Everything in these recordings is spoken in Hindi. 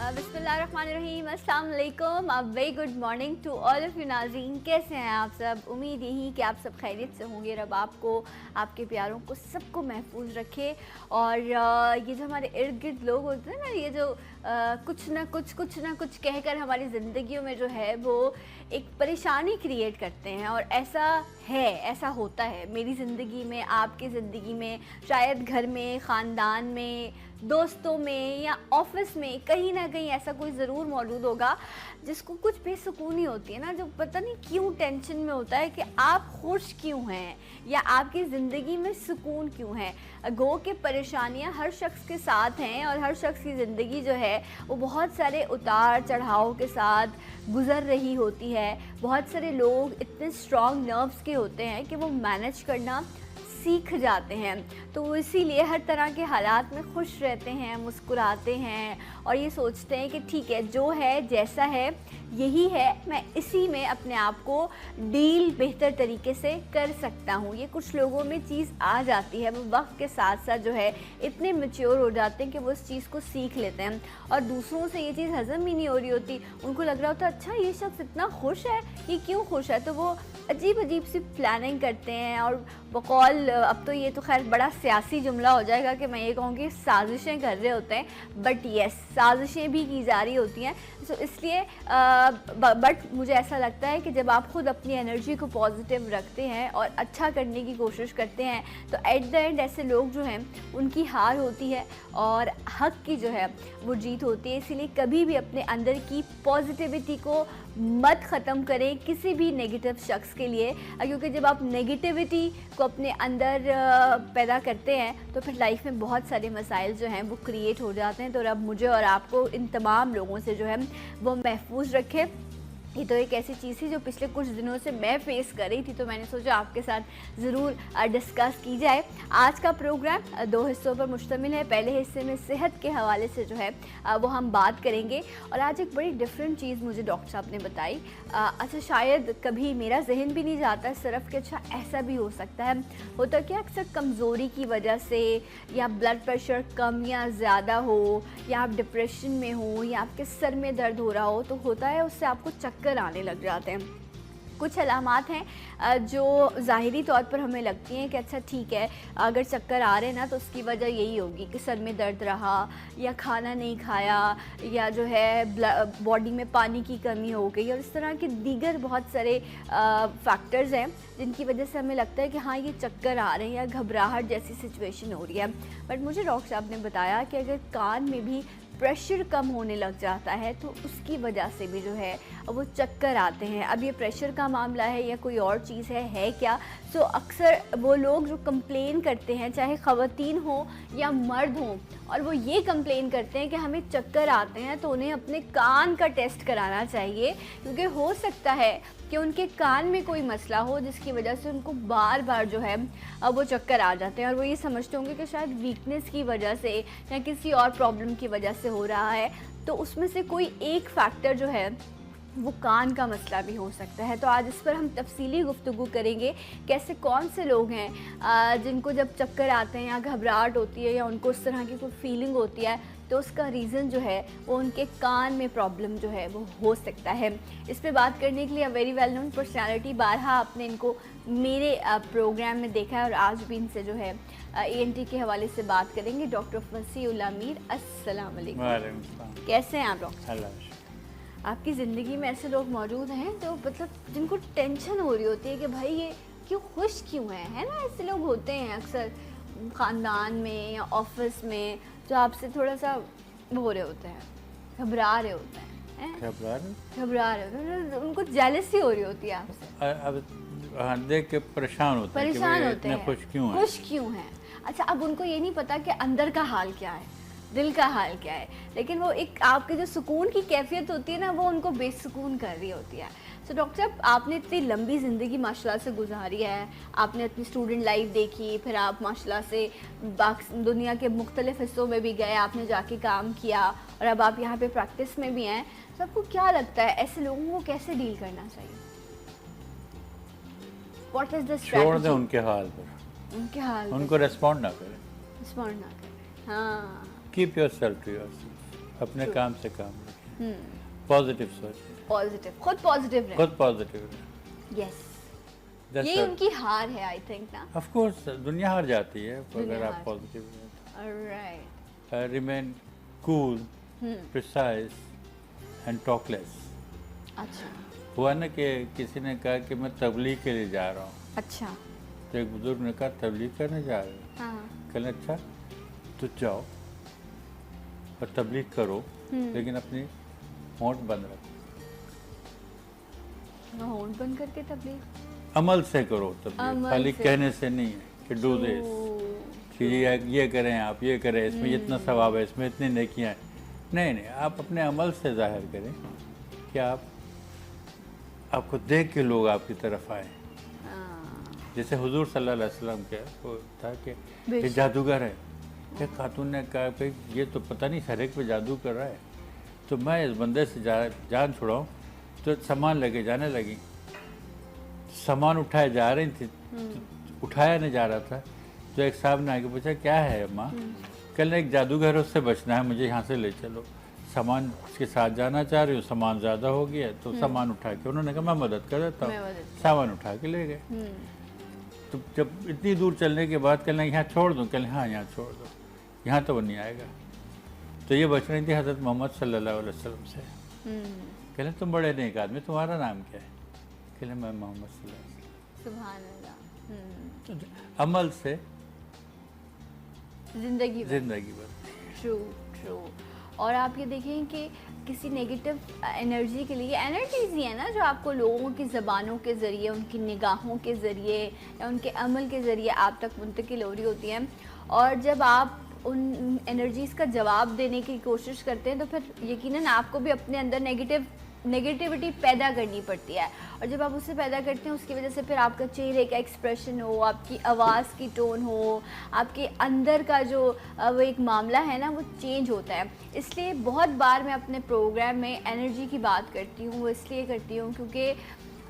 बिस्मिल्लाहिर्रहमानिर्रहीम, अस्सलाम वालेकुम, a very good morning to all of you नाज़रीन। कैसे हैं आप सब? उम्मीद यही कि आप सब खैरियत से होंगे। रब आपको, आपके प्यारों को, सबको महफूज रखे। और ये जो हमारे इर्द गिर्द लोग होते हैं ना, ये जो कुछ ना कुछ कहकर हमारी ज़िंदगियों में जो है वो एक परेशानी क्रिएट करते हैं। और ऐसा है, ऐसा होता है मेरी ज़िंदगी में, आपकी ज़िंदगी में, शायद घर में, ख़ानदान में, दोस्तों में या ऑफिस में, कहीं ना कहीं ऐसा कोई ज़रूर मौजूद होगा जिसको कुछ बेसुकूनी होती है ना, जो पता नहीं क्यों टेंशन में होता है कि आप खुश क्यों हैं या आपकी ज़िंदगी में सुकून क्यों है। गो के परेशानियां हर शख्स के साथ हैं और हर शख्स की ज़िंदगी जो है वो बहुत सारे उतार चढ़ाव के साथ गुज़र रही होती है। बहुत सारे लोग इतने स्ट्रॉन्ग नर्व्स के होते हैं कि वो मैनेज करना सीख जाते हैं, तो वो इसीलिए हर तरह के हालात में खुश रहते हैं, मुस्कुराते हैं और ये सोचते हैं कि ठीक है, जो है जैसा है यही है, मैं इसी में अपने आप को डील बेहतर तरीके से कर सकता हूँ। ये कुछ लोगों में चीज़ आ जाती है, वो वक्त के साथ साथ जो है इतने मैच्योर हो जाते हैं कि वो इस चीज़ को सीख लेते हैं। और दूसरों से ये चीज़ हज़म ही नहीं हो रही होती, उनको लग रहा होता है अच्छा ये शख्स इतना खुश है, ये क्यों खुश है, तो वो अजीब अजीब सी प्लानिंग करते हैं। और बकौल, अब तो ये तो खैर बड़ा सियासी जुमला हो जाएगा कि मैं ये कहूँगी साजिशें कर रहे होते हैं, बट यस, साजिशें भी की जा रही होती हैं। तो इसलिए बट मुझे ऐसा लगता है कि जब आप ख़ुद अपनी एनर्जी को पॉजिटिव रखते हैं और अच्छा करने की कोशिश करते हैं, तो एट द एंड ऐसे लोग जो हैं उनकी हार होती है और हक़ की जो है वो जीत होती है। इसीलिए कभी भी अपने अंदर की पॉजिटिविटी को मत ख़त्म करें किसी भी नेगेटिव शख्स के लिए, क्योंकि जब आप नेगेटिविटी को अपने अंदर पैदा करते हैं तो फिर लाइफ में बहुत सारे मसाइल जो हैं वो क्रिएट हो जाते हैं। तो रब मुझे और आपको इन तमाम लोगों से जो है वो महफूज रखे। ये तो एक ऐसी चीज़ थी जो पिछले कुछ दिनों से मैं फेस कर रही थी, तो मैंने सोचा आपके साथ ज़रूर डिस्कस की जाए। आज का प्रोग्राम दो हिस्सों पर मुश्तमिल है। पहले हिस्से में सेहत के हवाले से जो है वो हम बात करेंगे। और आज एक बड़ी डिफरेंट चीज़ मुझे डॉक्टर साहब ने बताई। अच्छा, शायद कभी मेरा जहन भी नहीं जाता सिर्फ कि अच्छा ऐसा भी हो सकता है। होता क्या अक्सर कमज़ोरी की वजह से, या ब्लड प्रेशर कम या ज़्यादा हो, या आप डिप्रेशन में हो, या आपके सर में दर्द हो रहा हो, तो होता है उससे आपको चक्कर आने लग जाते हैं। कुछ अलामात हैं जो ज़ाहिरी तौर पर हमें लगती हैं कि अच्छा ठीक है, अगर चक्कर आ रहे हैं ना तो उसकी वजह यही होगी कि सर में दर्द रहा, या खाना नहीं खाया, या जो है बॉडी में पानी की कमी हो गई, और इस तरह के दीगर बहुत सारे फैक्टर्स हैं जिनकी वजह से हमें लगता है कि हाँ ये चक्कर आ रहे हैं या घबराहट जैसी सिचुएशन हो रही है। बट मुझे डॉक्टर साहब ने बताया कि अगर कान में भी प्रेशर कम होने लग जाता है तो उसकी वजह से भी जो है वो चक्कर आते हैं। अब ये प्रेशर का मामला है या कोई और चीज़ है क्या? सो अक्सर वो लोग जो कंप्लेन करते हैं, चाहे ख़वातीन हो या मर्द हों, और वो ये कंप्लेन करते हैं कि हमें चक्कर आते हैं, तो उन्हें अपने कान का टेस्ट कराना चाहिए, क्योंकि हो सकता है कि उनके कान में कोई मसला हो जिसकी वजह से उनको बार बार जो है वो चक्कर आ जाते हैं। और वो ये समझते होंगे कि शायद वीकनेस की वजह से या किसी और प्रॉब्लम की वजह से हो रहा है, तो उसमें से कोई एक फैक्टर जो है वो कान का मसला भी हो सकता है। तो आज इस पर हम तफसीली गुफ्तगू करेंगे, कैसे कौन से लोग हैं जिनको जब चक्कर आते हैं या घबराहट होती है या उनको उस तरह की कोई फीलिंग होती है, तो उसका रीज़न जो है वो उनके कान में प्रॉब्लम जो है वो हो सकता है। इस पे बात करने के लिए वेरी वेल नोन पर्सनालिटी, बारहा आपने इनको मेरे प्रोग्राम में देखा है और आज भी इनसे जो है ENT के हवाले से बात करेंगे। डॉक्टर फसीउल्लाह मीर, अस्सलाम वालेकुम। कैसे हैं आप डॉक्टर? आपकी ज़िंदगी में ऐसे लोग मौजूद हैं जो मतलब जिनको टेंशन हो रही होती है कि भाई ये क्यों खुश क्यों है ना? ऐसे लोग होते हैं अक्सर ख़ानदान में या ऑफिस में, जो आपसे थोड़ा सा वो हो रहे होते हैं, घबरा रहे होते हैं, घबरा रहे होते हैं, उनको जेलसी हो रही होती है आपसे। अब देख के परेशान होते हैं, खुश क्यों हैं। अच्छा, अब उनको ये नहीं पता कि अंदर का हाल क्या है, दिल का हाल क्या है, लेकिन वो एक आपके जो सुकून की कैफियत होती है ना, वो उनको बेसुकून कर रही होती है। तो डॉक्टर साहब, आपने इतनी लंबी ज़िंदगी माशाल्लाह से गुजारी है, आपने अपनी स्टूडेंट लाइफ देखी, फिर आप माशाल्लाह से दुनिया के मुख्तलिफ़ हिस्सों में भी गए, आपने जाके काम किया, और अब आप यहाँ पे प्रैक्टिस में भी हैं। तो आपको क्या लगता है ऐसे लोगों को कैसे डील करना चाहिए? What is the strategy? छोड़ दें उनके हाल पर, उनको रिस्पॉन्ड ना करें, हाँ, कीप योरसेल्फ टू योरसेल्फ। अपने True. काम से काम रखें, पॉजिटिव सोचें, पॉजिटिव, खुद पॉजिटिव रहे। खुद पॉजिटिव रहें। यस, ये उनकी हार है आई थिंक ना। ऑफ कोर्स दुनिया हार जाती है अगर दुनिया आप हार पॉजिटिव रहें। Alright. Remain cool, precise and talkless. अच्छा हुआ ना कि किसी ने कहा कि मैं तबलीग के लिए जा रहा हूँ, अच्छा। तो एक बुजुर्ग ने कहा तबलीग करने जा रहे हो? हाँ कहने अच्छा तो जाओ और तबलीग करो, लेकिन अपनी होंठ बंद रखो। होंठ बंद करके तबलीग अमल से करो तबलीग, अमल खाली से। कहने से नहीं है कि डू दिस, कि ये करें आप, ये करें, इसमें इतना सवाब है, इसमें इतनी नेकियां हैं। नहीं नहीं, आप अपने अमल से जाहिर करें कि आपको देख के लोग आपकी तरफ आए। जैसे हुजूर सल्लल्लाहु अलैहि वसल्लम के वो था कि ये जादूगर है, एक खातून ने कहा भाई ये तो पता नहीं हर एक पे जादू कर रहा है, तो मैं इस बंदे से जान छुड़ाऊँ। तो सामान लेके जाने लगी, सामान उठाए जा रही थी, तो उठाया नहीं जा रहा था, तो एक साहब ने आके पूछा क्या है अम्मा? कल एक जादूगर है, उससे बचना है, मुझे यहाँ से ले चलो। सामान के साथ जाना चाह रही हूँ, सामान ज़्यादा हो गया, तो सामान उठा के उन्होंने कहा मैं मदद कर देता हूँ, सामान उठा के ले गए। तो जब इतनी दूर चलने के बाद कहना यहाँ छोड़ दूँ, कहने हाँ यहाँ छोड़ दो, यहाँ तो वो नहीं आएगा। तो ये बच रही थी हज़रत मोहम्मद सल्लल्लाहु अलैहि वसल्लम से। कहने तुम बड़े नेक आदमी, तुम्हारा नाम क्या है? कहने मैं मोहम्मद सल्लल्लाहु अलैहि वसल्लम। सुभान अल्लाह। तो अमल से जिंदगी जिंदगी बनती है। True true. और आप ये देखें कि किसी नेगेटिव एनर्जी के लिए, एनर्जीज ही है ना जो आपको लोगों की ज़बानों के ज़रिए, उनकी निगाहों के ज़रिए या उनके अमल के ज़रिए आप तक मुंतकिल हो रही होती हैं। और जब आप उन एनर्जीज़ का जवाब देने की कोशिश करते हैं तो फिर यकीनन आपको भी अपने अंदर नेगेटिविटी पैदा करनी पड़ती है। और जब आप उसे पैदा करते हैं उसकी वजह से फिर आपका चेहरे का एक्सप्रेशन हो, आपकी आवाज़ की टोन हो, आपके अंदर का जो वो एक मामला है ना वो चेंज होता है। इसलिए बहुत बार मैं अपने प्रोग्राम में एनर्जी की बात करती हूँ, वो इसलिए करती हूँ क्योंकि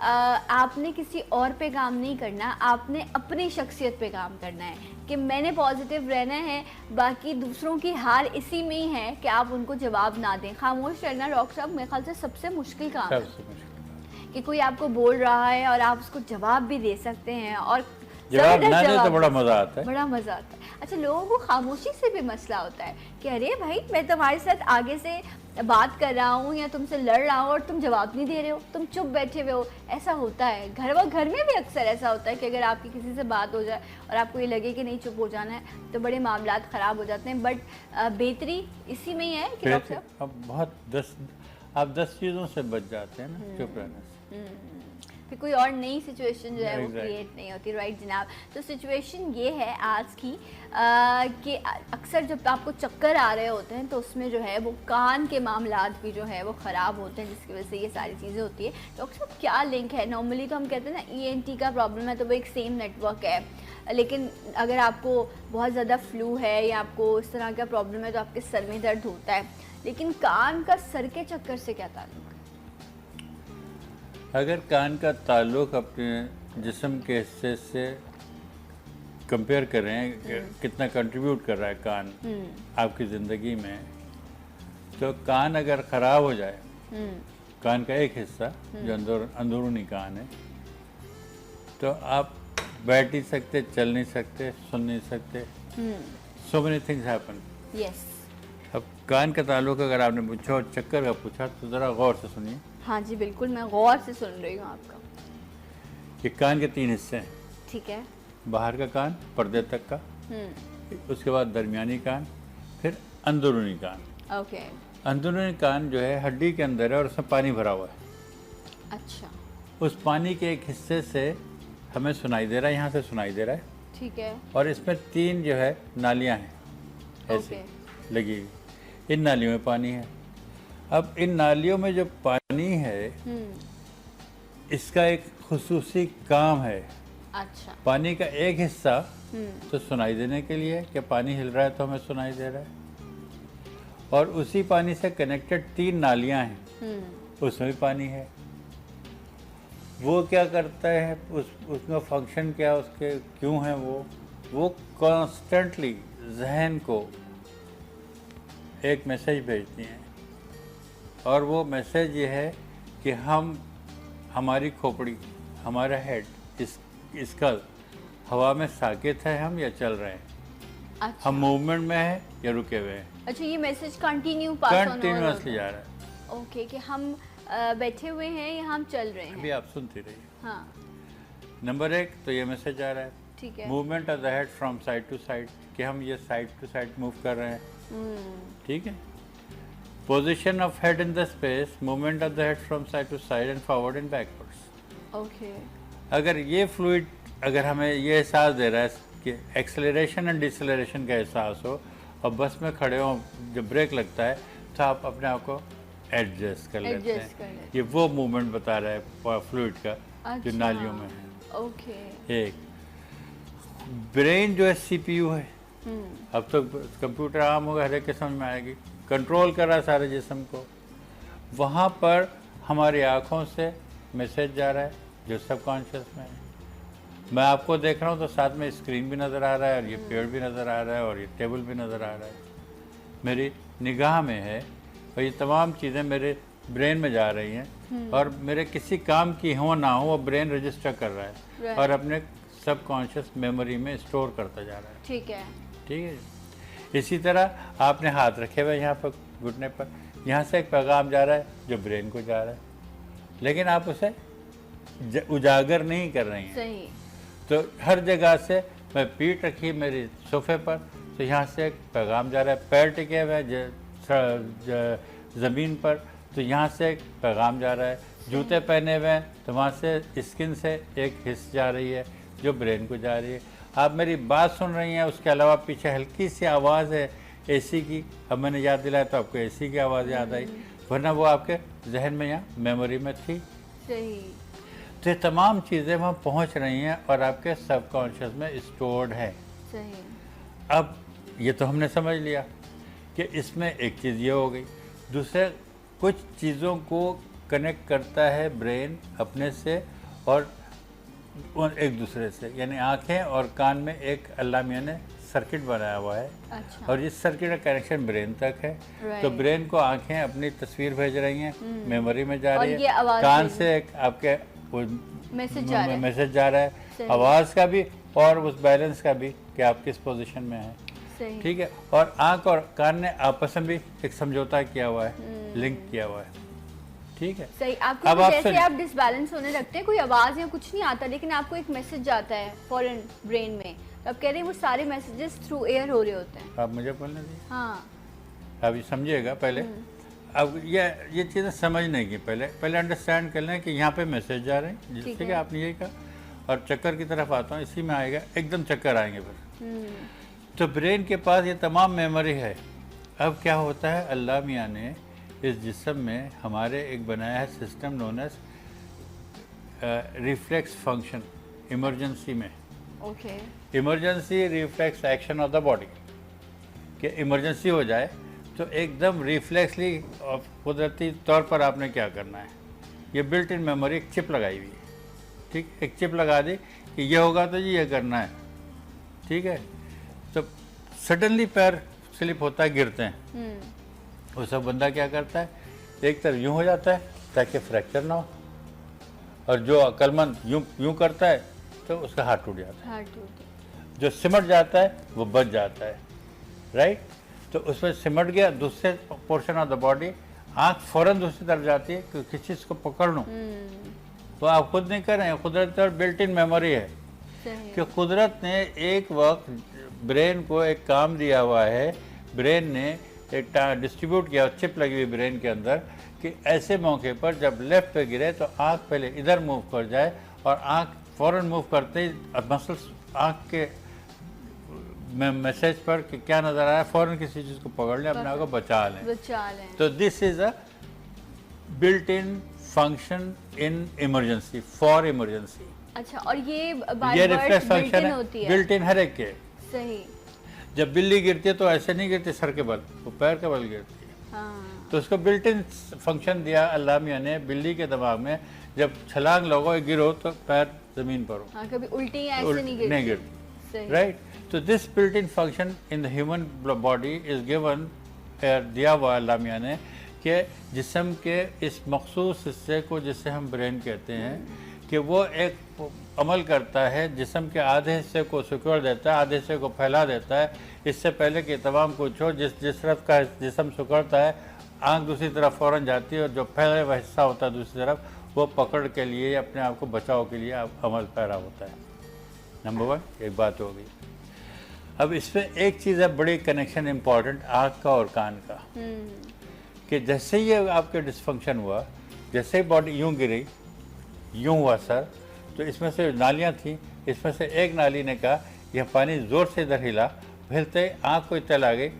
आपने किसी और पे काम नहीं करना, आपने अपनी शख्सियत पे काम करना है कि मैंने पॉजिटिव रहना है। बाकी दूसरों की हार इसी में ही है कि आप उनको जवाब ना दें। खामोश रहना डॉक्टर साहब मेरे ख्याल से सबसे मुश्किल काम है कि कोई आपको बोल रहा है और आप उसको जवाब भी दे सकते हैं, और जवाब ना दे तो बड़ा मज़ा आता है। बड़ा मज़ा आता है। अच्छा, लोगों को खामोशी से भी मसला होता है कि अरे भाई मैं तुम्हारे साथ आगे से बात कर रहा हूँ या तुमसे लड़ रहा हूँ और तुम जवाब नहीं दे रहे हो, तुम चुप बैठे हुए हो। ऐसा होता है घर में भी अक्सर ऐसा होता है कि अगर आपकी किसी से बात हो जाए और आपको ये लगे कि नहीं चुप हो जाना है तो बड़े मामलात ख़राब हो जाते हैं। बट बेहतरी इसी में ही है कि डॉक्टर आप 10 चीज़ों से बच जाते हैं ना चुप रहने से। फिर कोई और नई सिचुएशन जो है वो क्रिएट नहीं होती। राइट जनाब। तो सिचुएशन ये है आज की कि अक्सर जब आपको चक्कर आ रहे होते हैं तो उसमें जो है वो कान के मामलात भी जो है वो ख़राब होते हैं, जिसकी वजह से ये सारी चीज़ें होती है। डॉक्टर साहब क्या लिंक है? नॉर्मली तो हम कहते हैं ना ENT का प्रॉब्लम है तो वो एक सेम नेटवर्क है, लेकिन अगर आपको बहुत ज़्यादा फ्लू है या आपको इस तरह का प्रॉब्लम है तो आपके सर में दर्द होता है, लेकिन कान का सर के चक्कर से क्या ताल्लुक है? अगर कान का ताल्लुक अपने जिस्म के हिस्से से कंपेयर कर रहे हैं कितना कंट्रीब्यूट कर रहा है कान आपकी ज़िंदगी में, तो कान अगर ख़राब हो जाए, कान का एक हिस्सा जो अंदरूनी कान है, तो आप बैठ नहीं सकते, चल नहीं सकते, सुन नहीं सकते। So many things happen. Yes. अब कान का ताल्लुक अगर आपने पूछा और चक्कर का पूछा तो ज़रा गौर से सुनिए। हाँ जी बिल्कुल, मैं गौर से सुन रही हूँ आपका। ये कान के 3 हिस्से हैं। ठीक है। बाहर का कान पर्दे तक का, उसके बाद दरमियानी कान, फिर अंदरूनी कान। ओके। अंदरूनी कान जो है हड्डी के अंदर है और उसमें पानी भरा हुआ है। अच्छा। उस पानी के एक हिस्से से हमें सुनाई दे रहा है, यहाँ से सुनाई दे रहा है। ठीक है। और इसमें 3 जो है नालियाँ हैं ऐसे लगी हुई, इन नालियों में पानी है। अब इन नालियों में जो पानी है इसका एक खुसूसी काम है। अच्छा। पानी का एक हिस्सा तो सुनाई देने के लिए कि पानी हिल रहा है तो हमें सुनाई दे रहा है, और उसी पानी से कनेक्टेड 3 नालियां हैं, उसमें भी पानी है। वो क्या करता है, उसमें फंक्शन क्या, उसके क्यों है वो कॉन्स्टेंटली जहन को एक मैसेज भेजती हैं, और वो मैसेज ये है कि हमारी खोपड़ी, हमारा हेड, इसका हवा में साकित है हम या चल रहे हैं, अच्छा। हम मूवमेंट में है या रुके हुए हैं। अच्छा, ये message continue pass on continuously जा रहा है। ओके, कि हम बैठे हुए हैं या हम चल रहे अभी हैं। आप सुनती रहिए। हाँ, नंबर 1 तो ये मैसेज आ रहा है, ठीक है। Movement of the head from side to side, कि हम ये साइड टू साइड मूव कर रहे हैं, ठीक है। Position of head in the space, movement of the head from side to side and forward and backwards. Okay, अगर ये फ्लूइड, अगर हमें ये एहसास दे रहा है कि एक्सेलरेशन एंड डिसलेरेशन का एहसास हो, और बस में खड़े हो, जब ब्रेक लगता है तो आप अपने आप को एडजस्ट कर लेते हैं। ये वो मूवमेंट बता रहा है फ्लूइड का, जो अच्छा। नालियों में है। ओके। एक ब्रेन जो है सीपीयू है, अब तो कंप्यूटर आम होगा, हर एक के समझ में आएगी, कंट्रोल कर रहा है सारे जिस्म को। वहाँ पर हमारी आँखों से मैसेज जा रहा है जो सबकॉन्शियस में है। मैं आपको देख रहा हूँ तो साथ में स्क्रीन भी नज़र आ रहा है, और ये पेड़ भी नज़र आ रहा है, और ये टेबल भी नज़र आ रहा है, मेरी निगाह में है, और ये तमाम चीज़ें मेरे ब्रेन में जा रही हैं, और मेरे किसी काम की हो ना हो वो ब्रेन रजिस्टर कर रहा है और अपने सबकॉन्शियस मेमोरी में स्टोर करता जा रहा है। ठीक है, ठीक है। इसी तरह आपने हाथ रखे हुए यहाँ पर घुटने पर, यहाँ से एक पैगाम जा रहा है जो ब्रेन को जा रहा है, लेकिन आप उसे उजागर नहीं कर रही हैं। सही। तो हर जगह से, मैं पीठ रखी मेरी सोफे पर, तो यहाँ से एक पैगाम जा रहा है, पैर टिके हुए ज़मीन पर, तो यहाँ से एक पैगाम जा रहा है, जूते पहने हुए हैं तो वहाँ से स्किन से एक हिस्स जा रही है जो ब्रेन को जा रही है। आप मेरी बात सुन रही हैं, उसके अलावा पीछे हल्की सी आवाज़ है एसी की, अब मैंने याद दिलाया तो आपको एसी की आवाज़ याद आई, वरना वो आपके जहन में या मेमोरी में थी। सही। तो ये तमाम चीज़ें वहाँ पहुँच रही हैं और आपके सबकॉन्शियस में स्टोर्ड है। सही। अब ये तो हमने समझ लिया कि इसमें एक चीज़ ये हो गई। दूसरे कुछ चीज़ों को कनेक्ट करता है ब्रेन अपने से और एक दूसरे से, यानी आँखें और कान में एक अल्लाह मियाँ ने सर्किट बनाया हुआ है। अच्छा। और इस सर्किट का कनेक्शन ब्रेन तक है। तो ब्रेन को आँखें अपनी तस्वीर भेज रही हैं, मेमोरी में जा रही है, कान से एक आपके मैसेज जा रहा है, आवाज़ का भी और उस बैलेंस का भी कि आप किस पोजीशन में हैं। ठीक है। और आँख और कान ने आपस में भी एक समझौता किया हुआ है, लिंक किया हुआ है। ठीक है। सही। आपको अब जैसे आप डिसबैलेंस होने लगते हैं, कोई आवाज़ या कुछ नहीं आता, लेकिन आपको एक मैसेज जाता है फॉरन ब्रेन में, तो आप कह रहे हैं वो सारे मैसेजेस थ्रू एयर हो रहे होते हैं। आप मुझे बोलने दीजिए। हाँ, अब ये समझिएगा पहले। अब ये चीज़ें समझने की पहले अंडरस्टैंड कर लें कि यहाँ पे मैसेज जा रहे हैं, जिससे कि आपने यही कहा। और चक्कर की तरफ आता हूँ, इसी में आएगा, एकदम चक्कर आएंगे फिर। तो ब्रेन के पास ये तमाम मेमोरी है। अब क्या होता है, अल्लाह मियाँ ने इस जिस्म में हमारे एक बनाया है system known as reflex function, emergency में। Okay. Emergency reflex action of the body, कि इमरजेंसी हो जाए तो एकदम रिफ्लेक्सली और कुदरती तौर पर आपने क्या करना है। ये बिल्ट इन मेमोरी एक चिप लगाई हुई है। ठीक, एक चिप लगा दी कि ये होगा तो जी ये करना है। ठीक है। तो सडनली पैर स्लिप होता है, गिरते हैं, वो सब बंदा क्या करता है, एक तरफ यूँ हो जाता है ताकि फ्रैक्चर ना हो, और जो अक्लमंद यूँ करता है तो उसका हाथ टूट जाता है। जो सिमट जाता है वो बच जाता है। राइट। तो उसमें सिमट गया, दूसरे पोर्शन ऑफ द बॉडी, आँख फौरन दूसरी तरफ जाती है कि किसी चीज़ को पकड़ लूँ। तो आप खुद नहीं कर रहे हैं, कुदरत और बिल्ट इन मेमोरी है कि कुदरत ने एक वक्त ब्रेन को एक काम दिया हुआ है, ब्रेन ने एक डिस्ट्रीब्यूट किया, चिप लगी हुई ब्रेन के अंदर, कि ऐसे मौके पर जब लेफ्ट पे गिरे तो आँख पहले इधर मूव कर जाए, और आँख फौरन मूव करते ही मसल्स आँख के मैसेज पर कि क्या नज़र आ रहा है, फौरन किसी चीज़ को पकड़ लें, अपने आप को बचा लें। तो this is a built in function in emergency, for emergency. अच्छा। और ये रिफ्लेक्स फंक्शन है बिल्ट इन हर एक के। सही। जब बिल्ली गिरती है तो ऐसे नहीं गिरती सर के बल, वो पैर के बल गिरती है। हाँ। तो उसको बिल्ट इन फंक्शन दिया अल्लाह मियाँ ने बिल्ली के दिमाग में, जब छलांग लगो गिरो तो पैर जमीन पर हो। हाँ, कभी उल्टी ऐसे नहीं गिरती। राइट। तो this built in function in the human body is given दिया हुआ है अल्लाह मियां ने कि जिस्म के इस मखसूस हिस्से को जिसे हम ब्रेन कहते हैं कि वो एक अमल करता है, जिस्म के आधे हिस्से को सिकुड़ देता है, आधे हिस्से को फैला देता है। इससे पहले कि तमाम कुछ हो, जिस तरफ का जिस्म सिकुड़ता है आँख दूसरी तरफ फ़ौरन जाती है और जो फैले हुआ हिस्सा होता है दूसरी तरफ वो पकड़ के लिए अपने आप को बचाव के लिए अमल पैरा होता है। नंबर 1 एक बात हो गई। अब इसमें एक चीज़ है बड़ी कनेक्शन इम्पॉर्टेंट आँख का और कान का, कि जैसे ही आपके डिस्फंक्शन हुआ, जैसे ही बॉडी यूँ गिरी, यूँ हुआ सर, तो इसमें से नालियाँ थी, इसमें से एक नाली ने कहा यह पानी ज़ोर से इधर हिला, हिलते आँख को इत्तला आ गई,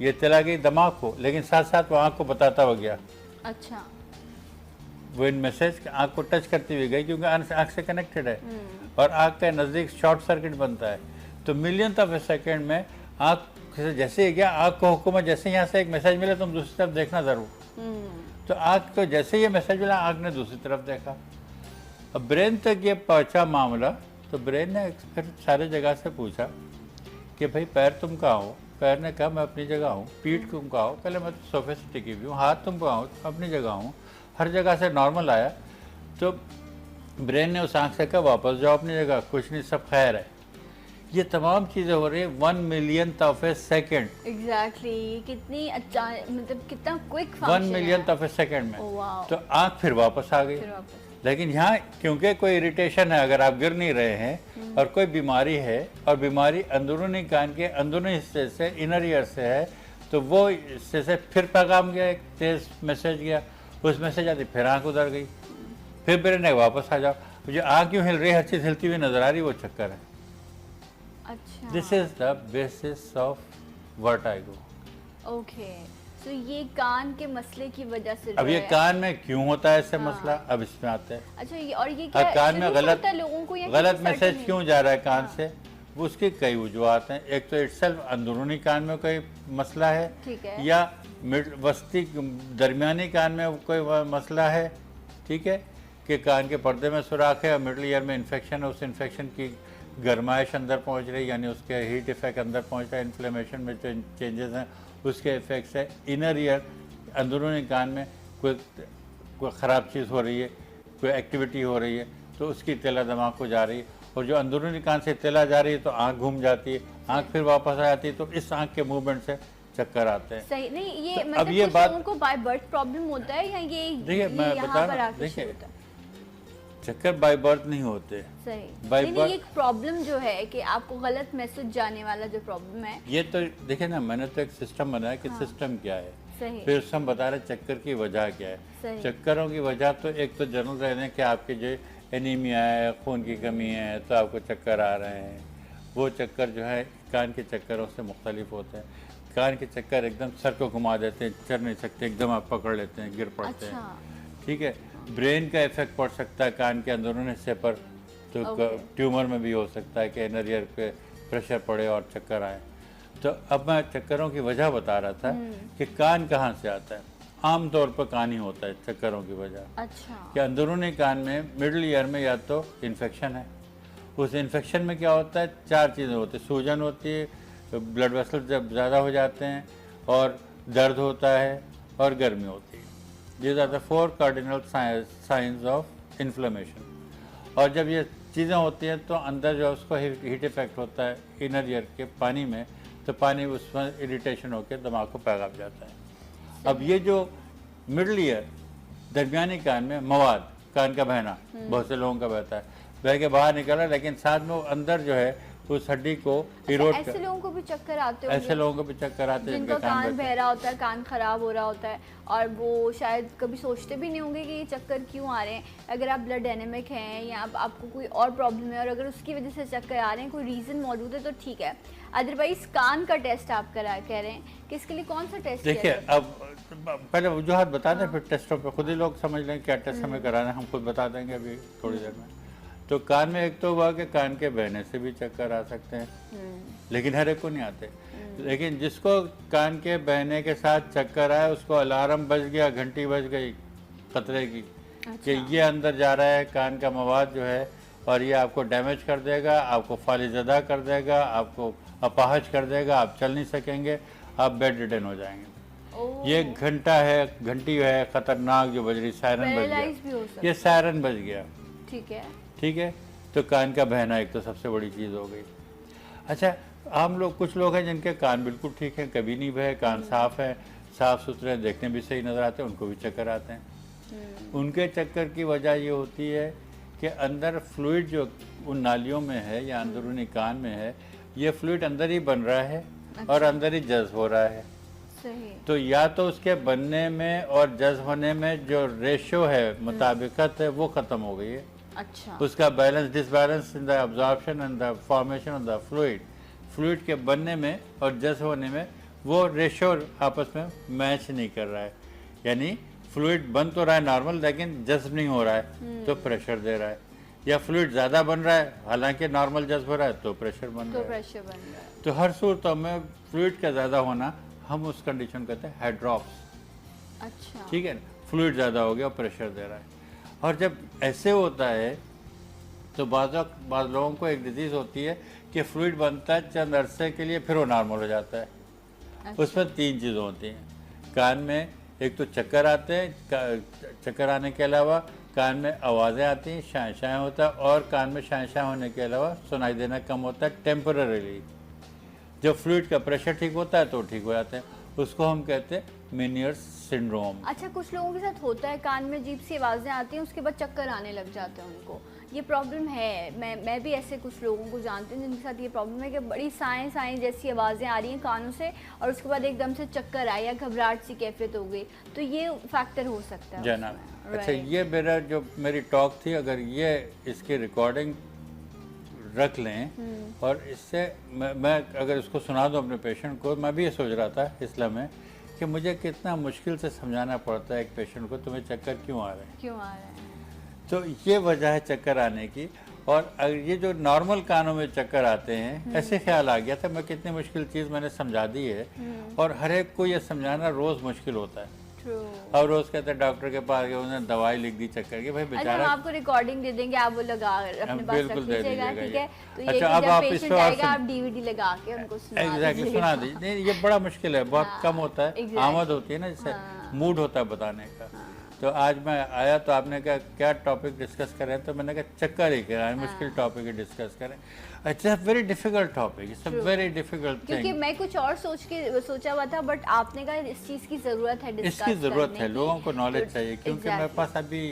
ये चला गई दिमाग को, लेकिन साथ साथ वो आँख को बताता हुआ गया। अच्छा, वो इन मैसेज आँख को टच करती हुई गई, क्योंकि आँख से कनेक्टेड है और आँख के नज़दीक शॉर्ट सर्किट बनता है। तो मिलियन ऑफ ए सेकेंड में आँख से जैसे ही गया, आँख को हुक्म है जैसे यहाँ से एक मैसेज मिले तुम दूसरी तरफ देखना ज़रूर। तो आँख को जैसे ये मैसेज मिला, आँख ने दूसरी तरफ देखा। अब ब्रेन तक ये पहुँचा मामला, तो ब्रेन ने फिर सारे जगह से पूछा कि भाई पैर तुम कहाँ हो? पैर ने कहा मैं अपनी जगह हूँ। पीठ तुम कहाँ हो? पहले मैं तो सोफे से टिकी हुई हूँ। हाथ तुम कहाँ हो? अपनी जगह हूँ। हर जगह से नॉर्मल आया। तो ब्रेन ने उस आँख से कहा वापस जाओ अपनी जगह, कुछ नहीं, सब खैर है। ये तमाम चीज़ें हो रही है 1 million of A second. Exactly, कितनी अच्छा, मतलब कितना quick 1 million of A second में। वाह। तो आँख फिर वापस आ गई। लेकिन यहाँ क्योंकि कोई इरिटेशन है, अगर आप गिर नहीं रहे हैं और कोई बीमारी है और बीमारी अंदरूनी कान के अंदरूनी हिस्से से, इनर ईयर से है, तो वो हिस्से से फिर पैगाम गया, एक तेज मैसेज गया। उस मैसेज आती फिर आँख उधर गई, फिर मेरे ने वापस आ जाओ। मुझे आँख क्यों हिल रही है, हर चीज़ हिलती हुई नजर आ रही, वो चक्कर है। अच्छा, this is the basis of vertigo. Okay, तो ये कान के मसले की वजह से अब ये कान में क्यों होता है ऐसे मसला, अब इसमें आते हैं। अच्छा, ये और ये क्या कान में लोगों को गलत मैसेज क्यों जा रहा है कान से, वो उसकी कई वजूहत हैं। एक तो इटसेल्फ अंदरूनी कान में कोई मसला है, ठीक है, या वस्ती दरमियानी कान में कोई मसला है, ठीक है, कि कान के पर्दे में सुराख है और मिडल ईयर में इन्फेक्शन है, उस इन्फेक्शन की गर्माइश अंदर पहुंच रही, यानी उसके हीट इफेक्ट अंदर पहुंच रहा है, इन्फ्लेमेशन में जो चेंजेस हैं उसके इफेक्ट से इनर ईयर अंदरूनी कान में कोई ख़राब चीज़ हो रही है, कोई एक्टिविटी हो रही है, तो उसकी इत्तला दिमाग को जा रही है, और जो अंदरूनी कान से इत्तला जा रही है तो आँख घूम जाती है, आँख फिर वापस आ जाती है, तो इस आँख के मूवमेंट से चक्कर आते हैं। सही नहीं, ये तो मतलब अब ये कुछ बात लोगों को बाय बर्थ प्रॉब्लम होता है, या ये देखिए मैं बता रहा हूँ, देखिए चक्कर बाय बर्थ नहीं होते, सही बाय नहीं, ये एक प्रॉब्लम जो है कि आपको गलत मैसेज जाने वाला जो प्रॉब्लम है, ये तो देखिए ना, मैंने तो एक सिस्टम बनाया कि सिस्टम क्या है, सही, फिर उससे हम बता रहे चक्कर की वजह क्या है। सही, चक्करों की वजह तो एक तो जनरल रहने कि आपके जो एनीमिया है, खून की कमी है, तो आपको चक्कर आ रहे हैं। वो चक्कर जो है कान के चक्करों से मुख्तलिफ होते हैं। कान के चक्कर एकदम सर को घुमा देते हैं, चल नहीं सकते, एकदम आप पकड़ लेते हैं, गिर पड़ते हैं, ठीक है। ब्रेन का इफेक्ट पड़ सकता है कान के अंदरूनी हिस्से पर, तो ट्यूमर में भी हो सकता है कि इनर ईयर पे प्रेशर पड़े और चक्कर आए। तो अब मैं चक्करों की वजह बता रहा था कि कान कहाँ से आता है। आम तौर पर कान ही होता है चक्करों की वजह। अच्छा, कि अंदरूनी कान में मिडल ईयर में या तो इन्फेक्शन है, उस इन्फेक्शन में क्या होता है, 4 चीज़ें होती है। सूजन होती है, ब्लड वेसल जब ज़्यादा हो जाते हैं, और दर्द होता है, और गर्मी होती है। These are the 4 cardinal signs of inflammation। और जब ये चीज़ें होती हैं तो अंदर जो उसको हीट इफेक्ट होता है इनर ईयर के पानी में, तो पानी उसमें इरिटेशन होकर दिमाग को पैगाम जाता है। अब ये जो मिडल ईयर दरमियानी कान में मवाद, कान का बहना बहुत से लोगों का बहता है, बह के बाहर निकला, लेकिन साथ में वो अंदर जो है उस हड्डी को इरोड ऐसे लोगों को भी चक्कर आते हैं, ऐसे लोगों को भी चक्कर आते हैं जिनका कान बह रहा होता है, कान खराब हो रहा होता है, और वो शायद कभी सोचते भी नहीं होंगे कि ये चक्कर क्यों आ रहे हैं। अगर आप ब्लड एनेमिक हैं या आपको कोई और प्रॉब्लम है और अगर उसकी वजह से चक्कर आ रहे हैं, कोई रीज़न मौजूद है, तो ठीक है। अदरवाइज कान का टेस्ट आप कह रहे हैं कि इसके लिए कौन सा टेस्ट? देखिए अब पहले वजूहत बता दें, फिर टेस्टों पे खुद ही लोग समझ लें क्या टेस्ट हमें कराना है, हम खुद बता देंगे अभी थोड़ी देर में। तो कान में एक तो हुआ कि कान के बहने से भी चक्कर आ सकते हैं, लेकिन हर एक को नहीं आते। लेकिन जिसको कान के बहने के साथ चक्कर आया, उसको अलार्म बज गया, घंटी बज गई खतरे की, कि ये अंदर जा रहा है कान का मवाद जो है, और ये आपको डैमेज कर देगा, आपको फालिज़दा कर देगा, आपको अपाहज कर देगा, आप चल नहीं सकेंगे, आप बेड रिटर्न हो जाएंगे। ओह, ये घंटी है खतरनाक जो बज रही, सायरन बज पैरालाइज भी हो गया, सकता ये सायरन बज गया, ठीक है। ठीक है, तो कान का बहना एक तो सबसे बड़ी चीज़ हो गई। अच्छा, हम लोग कुछ लोग हैं जिनके कान बिल्कुल ठीक हैं, कभी नहीं बहे, कान साफ है, साफ सुथरे, देखने भी सही नज़र आते हैं, उनको भी चक्कर आते हैं। उनके चक्कर की वजह ये होती है कि अंदर फ्लूइड जो उन नालियों में है या अंदरूनी कान में है, ये फ्लूइड अंदर ही बन रहा है और अंदर ही जज्ब हो रहा है। सही। तो या तो उसके बनने में और जज्ब होने में जो रेशो है, मुताबिकत है, वो ख़त्म हो गई है। अच्छा, उसका balance, disbalance in the absorption and the formation of the fluid के बनने में और जज्ब होने में वो रेशो आपस में मैच नहीं कर रहा है। यानी फ्लूइड बन तो रहा है नॉर्मल, लेकिन जज्ब नहीं हो रहा है, तो प्रेशर दे रहा है। या फ्लूइड ज़्यादा बन रहा है, हालांकि नॉर्मल जज्ब हो रहा है, तो प्रेशर बन तो रहा है। प्रेशर बन रहा है। तो हर सूरतों में फ्लूइड का ज़्यादा होना, हम उस कंडीशन कहते हैं हाइड्रॉप्स, अच्छा, ठीक है। फ्लूइड ज़्यादा हो गया और प्रेशर दे रहा है। और जब ऐसे होता है तो बाद लोगों को एक डिजीज़ होती है कि फ्लूइड बनता है चंद अरसे के लिए, फिर वो नॉर्मल हो जाता है। अच्छा। उसमें 3 चीज़ें होती हैं। कान में एक तो चक्कर आते हैं, चक्कर आने के अलावा कान में आवाज़ें आती हैं, शां शां होता है, और कान में शां शां होने के अलावा सुनाई देना कम होता है टेम्पररीली। जब फ्लूइड का प्रेशर ठीक होता है तो ठीक हो जाते हैं, उसको हम कहते हैं मेनियर्स सिंड्रोम। अच्छा, कुछ लोगों के साथ होता है, कान में अजीब सी आवाज़ें आती हैं, उसके बाद चक्कर आने लग जाते हैं उनको, ये प्रॉब्लम है। मैं भी ऐसे कुछ लोगों को जानती हूँ जिनके साथ ये प्रॉब्लम है कि बड़ी साएँ साएँ जैसी आवाज़ें आ रही हैं कानों से, और उसके बाद एकदम से चक्कर आए या घबराहट सी कैफियत हो गई, तो ये फैक्टर हो सकता है जनाब। उसमें। अच्छा, Right. ये मेरी टॉक थी, अगर ये इसकी रिकॉर्डिंग रख लें और इससे मैं अगर इसको सुना दूं अपने पेशेंट को, मैं भी ये सोच रहा था इस लम्हे कि मुझे कितना मुश्किल से समझाना पड़ता है एक पेशेंट को, तुम्हें चक्कर क्यों आ रहे हैं, क्यों आ रहे हैं। तो ये वजह है चक्कर आने की। और अगर ये जो नॉर्मल कानों में चक्कर आते हैं, ऐसे ख्याल आ गया था, मैं कितनी मुश्किल चीज़ मैंने समझा दी है, और हर एक को ये समझाना रोज़ मुश्किल होता है। True. और रोज़ कहते हैं डॉक्टर के पास गए, उन्होंने दवाई लिख दी चक्कर की, भाई अच्छा, हम बेचारा। आपको रिकॉर्डिंग दे देंगे, आप वो लगा अपने पास रख बिल्कुल दे लीजिएगा, दीजिएगा ठीक ये। है। तो ये अच्छा, कि अब जब आप पेशेंट इसको और आएगा, सुन- आप डीवीडी लगा के उनको सुना एग्जैक्टली दीजिएगा। सुना दीजिए। नहीं, ये बड़ा मुश्किल है, बहुत हाँ, कम होता है, exactly. आमद होती है ना, जैसे हाँ। मूड होता है बताने का। तो आज मैं आया तो आपने कहा क्या टॉपिक डिस्कस करें, तो मैंने कहा चक्कर ही करें, मुश्किल टॉपिक ही डिस्कस करें। It's a very difficult topic, it's a very difficult क्योंकि थिंग। मैं कुछ और सोचा हुआ था, बट आपने कहा इस चीज़ की ज़रूरत है डिस्कस इसकी ज़रूरत करने है, की। लोगों को नॉलेज तो चाहिए, क्योंकि मेरे exactly. पास अभी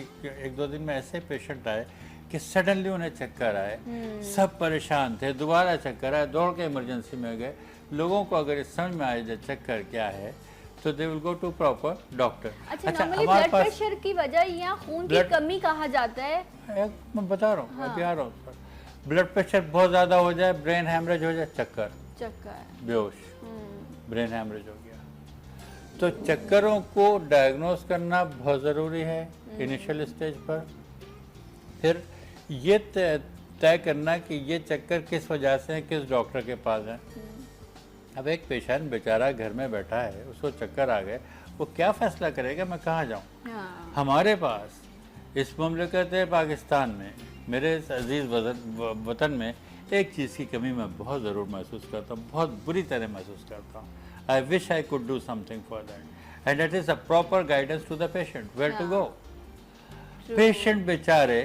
1-2 दिन में ऐसे पेशेंट आए कि सडनली उन्हें चक्कर आए, सब परेशान थे, दोबारा चक्कर आए, दौड़ के इमरजेंसी में गए। लोगों को अगर इस समझ में आए जो चक्कर क्या है, तो they will go to proper doctor. अच्छा, नॉर्मली ब्लड प्रेशर की वजह या खून की कमी कहा जाता है। मैं बता रहा हूँ, अभी आ रहा हूँ। ब्लड प्रेशर बहुत ज़्यादा हो जाए, ब्रेन हैमरेज हो जाए, चक्कर, बेहोश, ब्रेन हैमरेज हो गया, तो चक्करों को डायग्नोस करना बहुत ज़रूरी है इनिशियल स्टेज पर। फिर ये तय करना कि ये चक्कर किस वजह से है, किस डॉक्टर के पास है। अब एक पेशेंट बेचारा घर में बैठा है, उसको चक्कर आ गए, वो क्या फैसला करेगा मैं कहाँ जाऊँ। हाँ। हमारे पास इस मुमलिकत पाकिस्तान में, मेरे इस अजीज़ वतन में, एक चीज़ की कमी मैं बहुत ज़रूर महसूस करता हूँ, बहुत बुरी तरह महसूस करता हूँ। I wish I could do something for that, and that is a proper guidance to the patient where to go. Patient बेचारे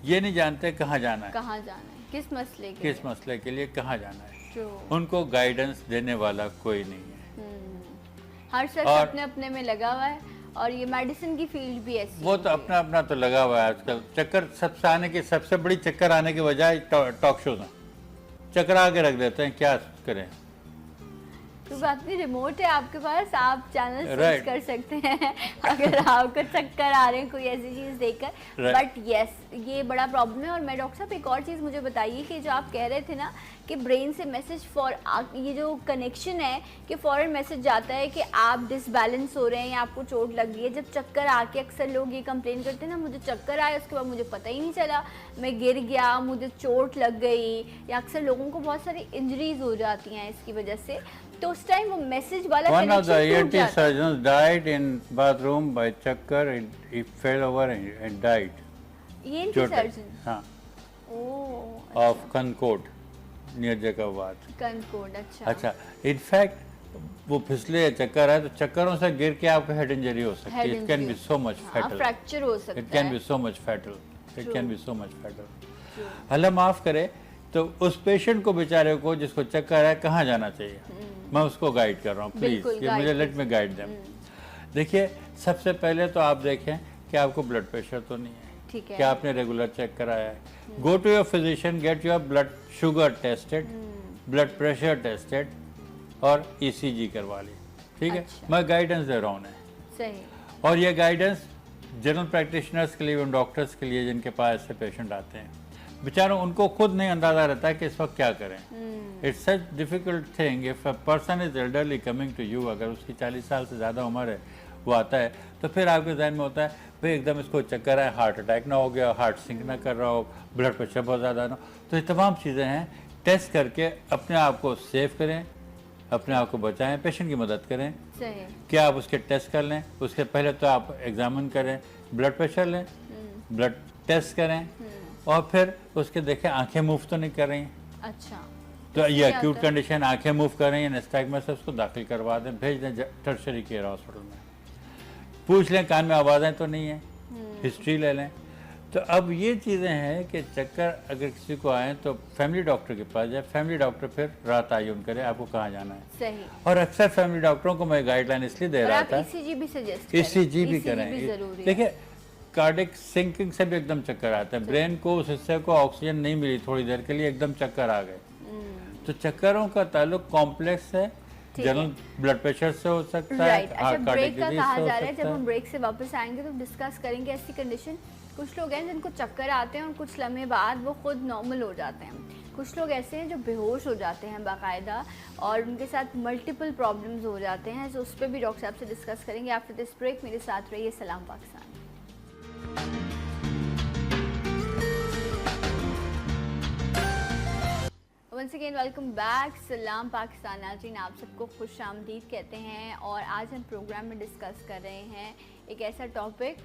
ये नहीं जानते कहाँ जाना है, कहाँ जाना है, किस मसले के लिए कहाँ जाना है। True. उनको गाइडेंस देने वाला कोई नहीं है। हर शख्स अपने अपने में लगा हुआ है, और ये मेडिसिन की फील्ड भी ऐसी वो तो अपना अपना तो लगा हुआ है आजकल। चक्कर सबसे बड़ी चक्कर आने के बजाय टॉक शो में चक्कर आके रख देते हैं, क्या करें। तो बात नहीं, रिमोट है आपके पास, आप चैनल स्विच Right. कर सकते हैं अगर आपको चक्कर आ रहे हैं कोई ऐसी चीज़ देखकर। बट यस, ये बड़ा प्रॉब्लम है। और मैं डॉक्टर साहब एक और चीज़ मुझे बताइए कि जो आप कह रहे थे ना कि ब्रेन से मैसेज ये जो कनेक्शन है कि फ़ौरन मैसेज जाता है कि आप डिसबैलेंस हो रहे हैं या आपको चोट लग गई है। जब चक्कर आके अक्सर लोग ये कंप्लेन करते हैं ना, मुझे चक्कर आया, उसके बाद मुझे पता ही नहीं चला, मैं गिर गया, मुझे चोट लग गई, या अक्सर लोगों को बहुत सारी इंजरीज हो जाती हैं इसकी वजह से। तो उस टाइम वो मैसेज वाला One of the कनेक्शन टूट ENT जाता है। surgeons died in bathroom by chakkar. He fell over and died. ENT चोट आई। सर्जन, हाँ, ओह, of Concord near Jacobabad. कनकोड, अच्छा। अच्छा, in fact वो फिसले या चक्कर है तो चक्करों से गिर के आपको हेड इंजरी हो सकती है। It can be so much fatal, fracture हो सकता है, it can be so much fatal, it can be so much fatal. Allah माफ़ करे, तो उस पेशेंट को बेचारे को जिसको चक्कर है कहाँ जाना चाहिए, मैं उसको गाइड कर रहा हूँ, प्लीज़ ये मुझे लेट में गाइड देम। देखिए सबसे पहले तो आप देखें कि आपको ब्लड प्रेशर तो नहीं है, ठीक है, क्या आपने रेगुलर चेक कराया है। Go to your physician, get your blood sugar tested, blood pressure tested और ईसीजी करवा ली, ठीक है। अच्छा। मैं गाइडेंस दे रहा हूँ उन्हें, सही, और ये गाइडेंस जनरल प्रैक्टिशनर्स के लिए, उन डॉक्टर्स के लिए जिनके पास ऐसे पेशेंट आते हैं, बेचारों उनको खुद नहीं अंदाजा रहता है कि इस वक्त क्या करें। It's such difficult thing if a person is elderly coming to you, अगर उसकी 40 साल से ज़्यादा उम्र है, वो आता है तो फिर आपके जहन में होता है भाई एकदम इसको चक्कर है, हार्ट अटैक ना हो गया, हार्ट सिंक ना कर रहा हो, ब्लड प्रेशर बहुत ज़्यादा ना हो। तो ये तमाम चीज़ें हैं, टेस्ट करके अपने आप को सेव करें, अपने आप को बचाएं, पेशेंट की मदद करें। सही, क्या आप उसके टेस्ट कर लें, उसके पहले तो आप एग्जामिन करें, ब्लड प्रेशर लें, ब्लड टेस्ट करें, और फिर उसके देखें आंखें मूव तो नहीं कर रही हैं। अच्छा, तो ये अक्यूट कंडीशन, आंखें मूव कर रही हैं, नेस्टैग्मा से उसको दाखिल करवा दें, भेज दें टर्शरी केयर हॉस्पिटल में। पूछ लें कान में आवाज़ें तो नहीं है, हिस्ट्री ले लें। तो अब ये चीज़ें हैं कि चक्कर अगर किसी को आए तो फैमिली डॉक्टर के पास जाए, फैमिली डॉक्टर फिर रात आयुन करे आपको कहाँ जाना है। सही, और अक्सर फैमिली डॉक्टरों को मैं गाइडलाइन इसलिए दे रहा था, ईसीजी भी सजेस्ट ईसीजी भी करें। जरूरी है। देखिए कार्डिक सिंकिंग से भी एकदम चक्कर आता है, ब्रेन को उस हिस्से को ऑक्सीजन नहीं मिली थोड़ी देर के लिए, एकदम चक्कर आ गए। तो चक्करों का ताल्लुक कॉम्प्लेक्स है, जनरल ब्लड प्रेशर से हो सकता है, राइट। अच्छा, कार्डिक ब्रेक का डिजीज कहा से हो जा रहा है, सकता जब है। हम ब्रेक से वापस आएंगे तो डिस्कस करेंगे ऐसी कंडीशन। कुछ लोग हैं जिनको चक्कर आते हैं और कुछ लम्हे बाद वो खुद नॉर्मल हो जाते हैं, कुछ लोग ऐसे हैं जो बेहोश हो जाते हैं बाकायदा, और उनके साथ मल्टीपल प्रॉब्लम्स हो जाते हैं। तो उस पर भी डॉक्टर साहब से डिस्कस करेंगे आफ्टर दिस ब्रेक। मेरे साथ रहिए, सलाम Pakistan. Once again welcome back, सलाम पाकिस्तान। नाज़रीन, आप सबको खुश आमदीद कहते हैं, और आज हम प्रोग्राम में डिस्कस कर रहे हैं एक ऐसा टॉपिक,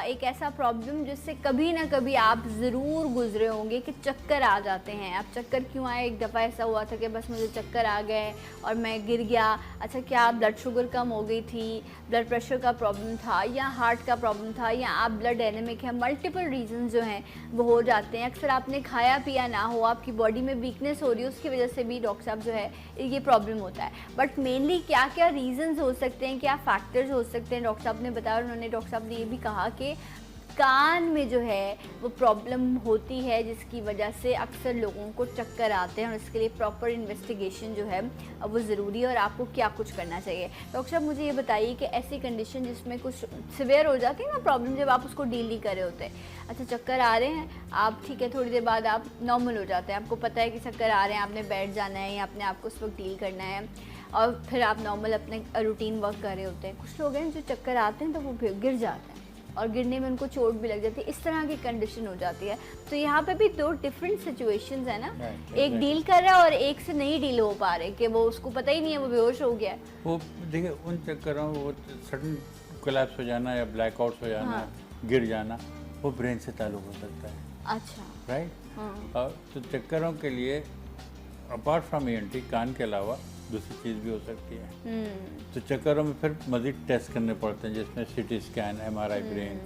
एक ऐसा प्रॉब्लम जिससे कभी ना कभी आप ज़रूर गुजरे होंगे कि चक्कर आ जाते हैं। आप चक्कर क्यों आए? एक दफ़ा ऐसा हुआ था कि बस मुझे चक्कर आ गए और मैं गिर गया। अच्छा, क्या ब्लड शुगर कम हो गई थी, ब्लड प्रेशर का प्रॉब्लम था, या हार्ट का प्रॉब्लम था, या आप ब्लड एनेमिक है, मल्टीपल रीज़न जो हैं वो हो जाते हैं। अक्सर आपने खाया पिया ना हो, आपकी बॉडी में वीकनेस हो रही है, उसकी वजह से भी डॉक्टर साहब जो है ये प्रॉब्लम होता है। बट मेनली क्या क्या रीज़न्स हो सकते हैं, क्या फैक्टर्स हो सकते हैं, डॉक्टर साहब ने बताया। उन्होंने, डॉक्टर साहब ने ये भी कहा कि कान में जो है वो प्रॉब्लम होती है, जिसकी वजह से अक्सर लोगों को चक्कर आते हैं, और इसके लिए प्रॉपर इन्वेस्टिगेशन जो है वो ज़रूरी है, और आपको क्या कुछ करना चाहिए। डॉक्टर साहब मुझे ये बताइए कि ऐसी कंडीशन जिसमें कुछ सिवियर हो जाती है ना प्रॉब्लम, जब आप उसको डील नहीं कर रहे होते। अच्छा, चक्कर आ रहे हैं आप, ठीक है, थोड़ी देर बाद आप नॉर्मल हो जाते हैं, आपको पता है कि चक्कर आ रहे हैं, आपने बैठ जाना है या अपने आप को उस वक्त डील करना है, और फिर आप नॉर्मल अपने रूटीन वर्क कर रहे होते हैं। कुछ लोग हैं जो चक्कर आते हैं तो वो गिर जाते हैं, और गिरने में उनको चोट भी लग जाती है, इस तरह की कंडीशन हो जाती है। तो यहाँ पे भी दो डिफरेंट सिचुएशंस है ना, एक डील कर रहा है और एक से नहीं डील हो पा रहे, कि वो उसको पता ही नहीं है, वो बेहोश हो गया है। वो देखिए उन चक्करों, वो सडन कोलैप्स हो जाना या ब्लैकआउट्स हो जाना, हाँ। गिर जाना, वो ब्रेन से ताल्लुक हो सकता है, अच्छा, राइट। हाँ, और तो चक्करों के लिए अपार्ट फ्रॉम ईएनटी कान के अलावा दूसरी चीज़ भी हो सकती है। तो चक्करों में फिर मज़ीद टेस्ट करने पड़ते हैं, जिसमें सीटी स्कैन, एमआरआई ब्रेन,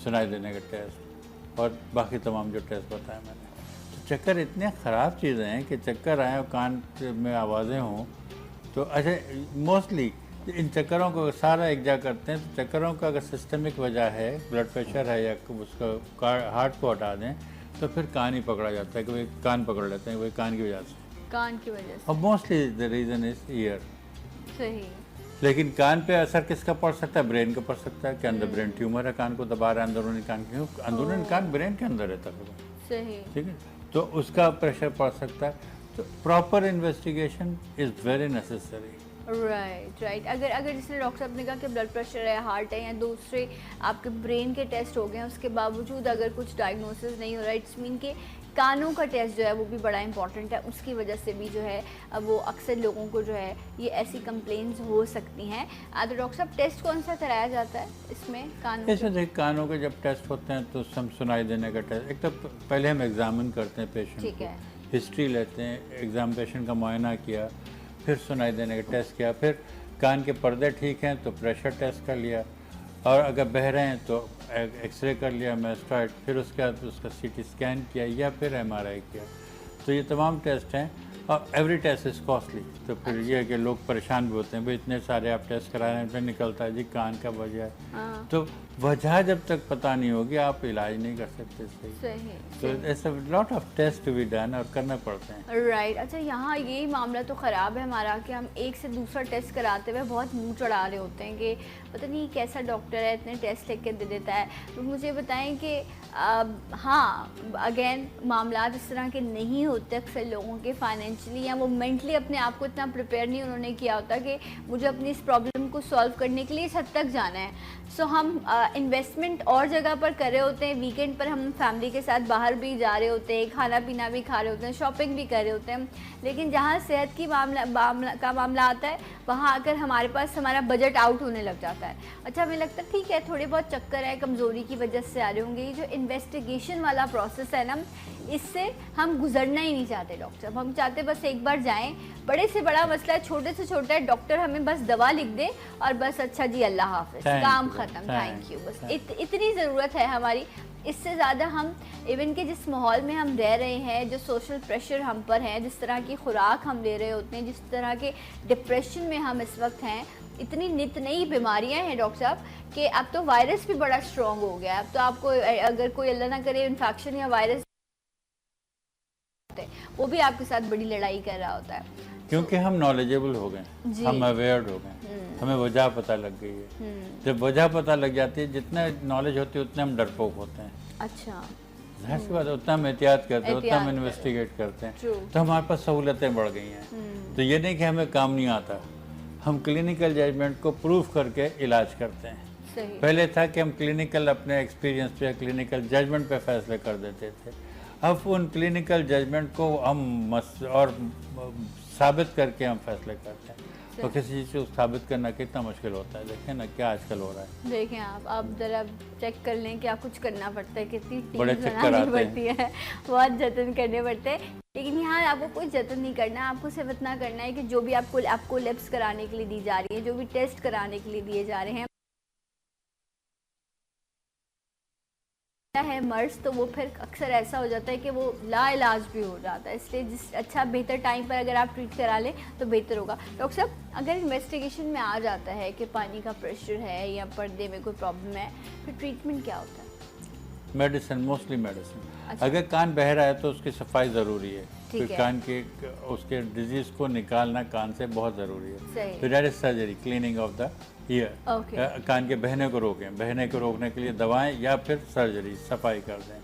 सुनाई देने का टेस्ट, और बाकी तमाम जो टेस्ट बताए मैंने। तो चक्कर इतने ख़राब चीज़ें हैं कि चक्कर आए और कान में आवाज़ें हों तो अच्छा, मोस्टली इन चक्करों को सारा एक जा करते हैं। तो चक्करों का अगर सिस्टमिक वजह है, ब्लड प्रेशर है, या उसका हार्ट को हटा दें तो फिर कान ही पकड़ा जाता है, कि वही कान पकड़ लेते हैं, वही कान की वजह से। कान की वजह से, और mostly the reason is year. सही। लेकिन कान पे असर किसका पड़ सकता है? ब्रेन का पड़ सकता है, कि अंदर ब्रेन ट्यूमर है, कान को दबा रहा है, अंदरूनी कान, क्यों अंदरूनी कान ब्रेन के अंदर है तकरीबन, सही, ठीक है, तो उसका प्रेशर पड़ सकता है। तो proper investigation is very necessary. Right. अगर जिसने डॉक्टर साहब ने कहा कि ब्लड प्रेशर है, हार्ट है, या दूसरे आपके ब्रेन के टेस्ट हो गए हैं, उसके बावजूद अगर कुछ डायग्नोसिस नहीं हो रहा है, इट्स मीन के कानों का टेस्ट जो है वो भी बड़ा इंपॉर्टेंट है। उसकी वजह से भी जो है अब वो अक्सर लोगों को जो है ये ऐसी कंप्लेंट्स हो सकती हैं। तो डॉक्टर साहब टेस्ट कौन सा कराया जाता है इसमें कानों ऐसे देख, कानों के जब टेस्ट होते हैं तो हम सुनाई देने का टेस्ट, एक तो पहले हम एग्जामिन करते हैं पेशेंट ठीक को, है, हिस्ट्री लेते हैं, एग्जाम पेशेंट का मुआयना किया, फिर सुनाई देने का टेस्ट किया, फिर कान के पर्दे ठीक हैं तो प्रेशर टेस्ट कर लिया, और अगर बह रहे हैं तो एक्सरे कर लिया मैस्टॉइड, फिर उसके बाद उसका सीटी स्कैन किया या फिर एमआरआई किया। तो ये तमाम टेस्ट हैं और एवरी टेस्ट इज़ कॉस्टली। तो फिर ये है कि लोग परेशान भी होते हैं, भाई इतने सारे आप टेस्ट करा रहे हैं, फिर निकलता है जी कान का वजह है। तो वजह जब तक पता नहीं होगी आप इलाज नहीं कर सकते सही। तो ऐसा लॉट ऑफ टेस्ट भी डन और करने पड़ते हैं। राइट अच्छा, यहाँ यही मामला तो ख़राब है हमारा कि हम एक से दूसरा टेस्ट कराते हुए बहुत मुंह चढ़ा रहे होते हैं कि पता नहीं कैसा डॉक्टर है, इतने टेस्ट लिख के दे देता है। तो मुझे बताएं कि हाँ अगेन मामला इस तरह के नहीं होते अक्सर लोगों के, फाइनेंशियली या वो मेंटली अपने आप को इतना प्रिपेयर नहीं उन्होंने किया होता कि मुझे अपनी इस प्रॉब्लम को सॉल्व करने के लिए इस हद तक जाना है। सो हम इन्वेस्टमेंट और जगह पर कर रहे होते हैं, वीकेंड पर हम फैमिली के साथ बाहर भी जा रहे होते हैं, खाना पीना भी खा रहे होते हैं, शॉपिंग भी कर रहे होते हैं, लेकिन जहाँ सेहत की मामला आता है वहाँ आकर हमारे पास हमारा बजट आउट होने लग जाता है। अच्छा हमें लगता है ठीक है थोड़े बहुत चक्कर है, कमज़ोरी की वजह से आ रहे होंगे। ये जो इन्वेस्टिगेशन वाला प्रोसेस है ना, इससे हम गुजरना ही नहीं चाहते डॉक्टर साहब। हम चाहते बस एक बार जाएं, बड़े से बड़ा मसला है, छोटे से छोटा है, डॉक्टर हमें बस दवा लिख दे और बस अच्छा जी अल्लाह हाफिज़, काम ख़त्म, थैंक यू, बस इतनी ज़रूरत है हमारी। इससे ज़्यादा हम इवन के जिस माहौल में हम रह रहे हैं, जो सोशल प्रेशर हम पर है, जिस तरह की खुराक हम ले रहे होते हैं, जिस तरह के डिप्रेशन में हम इस वक्त हैं, इतनी नित नई बीमारियां हैं डॉक्टर साहब कि अब तो वायरस भी बड़ा स्ट्रॉन्ग हो गया है। अब तो आपको अगर कोई अल्लाह ना करे इन्फेक्शन या वायरस, वो भी आपके साथ बड़ी लड़ाई कर रहा होता है। क्योंकि हम नॉलेजेबल हो गए, हम अवेयर हो गए, हमें वजह पता लग गई है। जब वजह पता लग जाती है, जितना नॉलेज होती है उतने हम डरपोक होते हैं। अच्छा जाहिर सी बात है, उतना हम एहतियात करते हैं, उतना हम इन्वेस्टिगेट करते हैं, तो हमारे पास सहूलतें बढ़ गई हैं। तो ये नहीं कि हमें काम नहीं आता, हम क्लिनिकल जजमेंट को प्रूफ करके इलाज करते हैं। सही। पहले था कि हम क्लिनिकल अपने एक्सपीरियंस पे, क्लिनिकल जजमेंट पे फैसले कर देते थे। अब उन क्लिनिकल जजमेंट को हम और साबित करके हम फैसले करते हैं। तो किसी चीज़ को साबित करना कितना मुश्किल होता है। देखें ना क्या आजकल हो रहा है। देखें आप ज़रा चेक कर लें क्या कुछ करना पड़ता है, कितनी बड़े चक्कर आते पड़ती है, बहुत जतन करने पड़ते हैं। लेकिन यहाँ आपको कोई जतन नहीं करना, आपको सिर्फ इतना करना है कि जो भी आपको लैब्स कराने के लिए दी जा रही है, जो भी टेस्ट कराने के लिए दिए जा रहे हैं है मर्ज, तो वो फिर अक्सर ऐसा हो जाता है कि वो लाइलाज भी हो जाता है। इसलिए जिस अच्छा बेहतर टाइम पर अगर आप ट्रीट करा लें तो बेहतर होगा। डॉक्टर साहब अगर इन्वेस्टिगेशन में आ जाता है कि पानी का प्रेशर है या पर्दे में कोई प्रॉब्लम है, फिर ट्रीटमेंट क्या होता है? Medicine, mostly medicine. अच्छा। अगर कान बह रहा है तो उसकी सफाई ज़रूरी है, क्योंकि कान के उसके डिजीज़ को निकालना कान से बहुत ज़रूरी है। फिर that is surgery, cleaning of the ear. कान के बहने को रोकें, बहने को रोकने के लिए दवाएं या फिर सर्जरी, सफाई कर दें।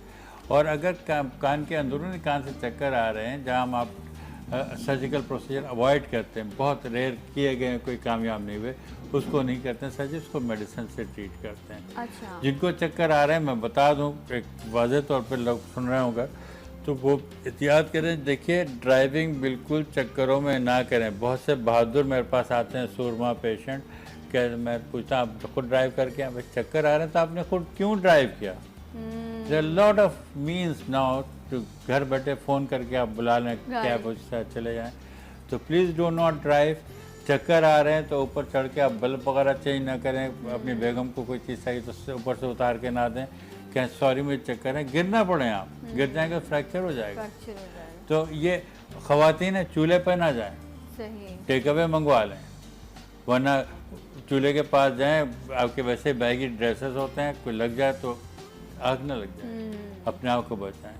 और अगर कान के अंदरूनी कान से चक्कर आ रहे हैं जहां हम आप सर्जिकल प्रोसीजर अवॉइड करते हैं, बहुत रेयर किए गए, कोई कामयाब नहीं हुए, उसको नहीं करते हैं सर्जरी, उसको मेडिसिन से ट्रीट करते हैं। अच्छा। जिनको चक्कर आ रहे हैं मैं बता दूं एक वाज़ेह तौर पर, लोग सुन रहे होंगे तो वो एहतियात करें। देखिए ड्राइविंग बिल्कुल चक्करों में ना करें। बहुत से बहादुर मेरे पास आते हैं सूरमा पेशेंट, क्या मैं पूछता आप खुद ड्राइव करके आप चक्कर आ रहे हैं तो आपने खुद क्यों ड्राइव किया? There lot of means now too, घर बैठे फ़ोन करके आप बुला लें कैब, उससे चले जाएं। तो प्लीज़ डू नॉट ड्राइव। चक्कर आ रहे हैं तो ऊपर चढ़ के आप बल्ब वगैरह चेंज ना करें, अपनी बेगम को कोई चीज़ चाहिए तो ऊपर से उतार के ना दें, क्या सॉरी मुझे चक्कर है, गिरना पड़े आप, गिर जाएंगे फ्रैक्चर हो जाएगा। तो ये ख़वातीन है चूल्हे पर ना जाएं, टेक अवे मंगवा लें, वरना चूल्हे के पास जाएं, आपके वैसे बैगी ड्रेसेस होते हैं, कोई लग जाए तो आग ना लग जाए, अपने आप को बचाएं।